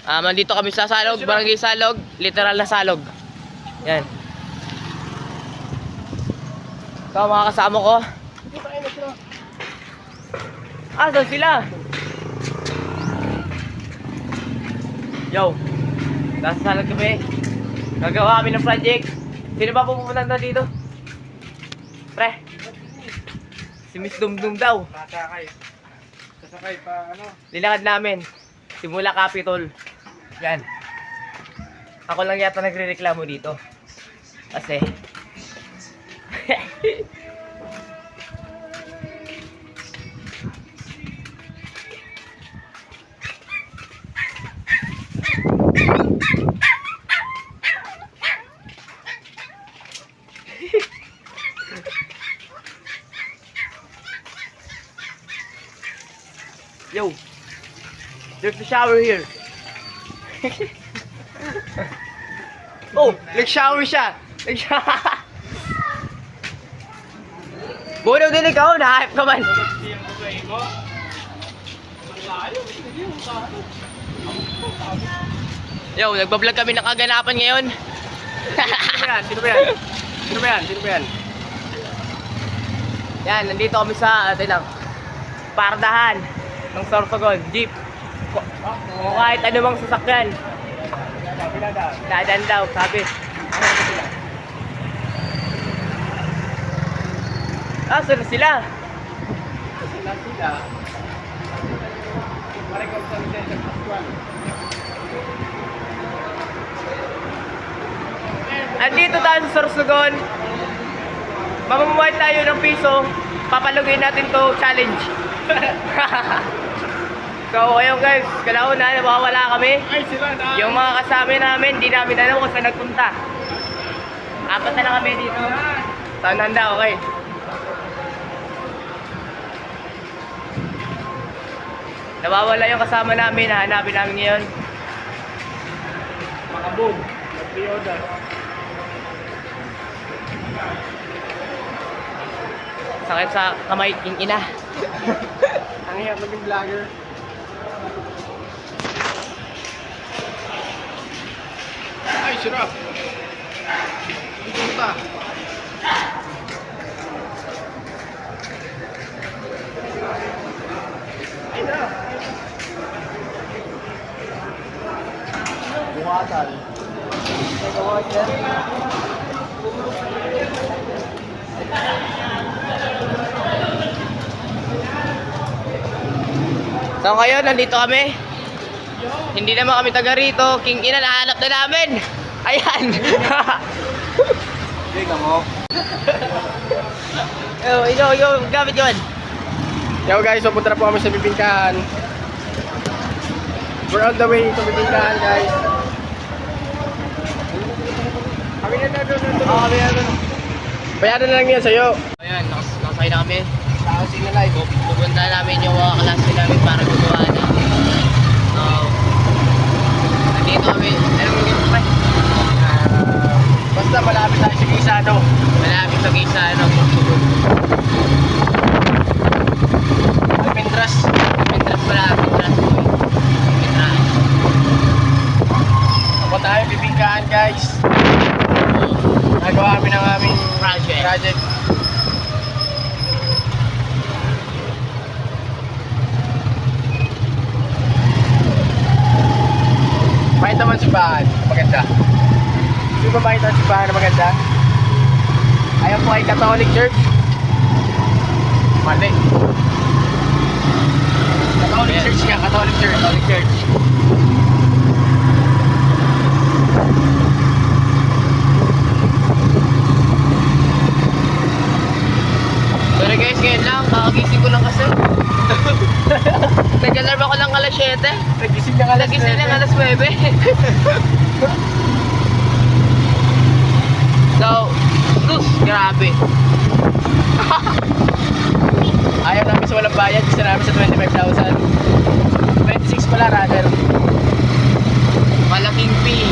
Nandito kami sa Salog, Barangay Salog, literal na Salog. Yan. Ito mga kasama ko. Saan sila? Yo, nasa Salog kami. Gagawa kami ng project. Sino ba pupunta na dito? Pre, si Miss Dumdum daw. Sasakay pa ano? Lilakad namin. Simula Capitol. Yan. Ako lang yata nagrereklamo dito. Kasi yo, there's a shower here. Oh, nag-shower siya. Bono din ikaw, na-hype ka man. Yo, nagbablog kami ng kaganapan ngayon. Sino ba yan? Yan, nandito kami sa, pardahan ng Sorsogon, jeep. O kahit anumang sasakyan. Dadaan daw, sabi. Saan na sila? Andito tayo sa Sorsogon. Mamumuhay tayo ng piso. Papalugin natin to challenge. So ayun guys, kalauna nawawala kami. Yung mga kasama namin, di namin alam kung saan nagpunta. 4 na lang kami dito. Saan handa, okay? Nawawala yung kasama namin, hahanapin namin ngayon. Makabog. Mag-pre-order. Sakit sa kamay, king ina. Ang hirap maging vlogger. Ay, sarap. Punta. Ay na. Buwatan. So ngayon, nandito kami. Hindi naman kami taga rito. King ina, nahanap na namin. Ayan. Tingnan mo. Yo, gamit yun. Yo guys, so punta na po kami sa Bibingkahan. We're on the way to Bibingkahan, guys. Kami na doon. Kami na doon. Bayaran na lang yan sa'yo. Ayan, nakasakay na kami. Kasi na live. Pupunta namin yung mga klase namin para gumawa na. So, nandito kami. Anong dito pa? Basta malapit tayo sa Gisano. Malapit sa Gisano. Almendras. Pintras pala. Pintras. Ako tayo Bibingkahan, guys. Nagawa kami ng aming project. Bakit naman simbahan? Maganda. Sino ba bakit ang simbahan na maganda? Ayaw po ay Catholic Church. Mali. Catholic Church nga, Catholic Church. Sorry guys, ngayon lang. Kakagising ko lang kasi. Nag-alarm ako lang alas 7. Nagising ng alas Nagising lang alas 9. So, grabe. Ayaw namin sa walang bayad, gusto namin sa 25,000. 26 pala rather. Malaking fee.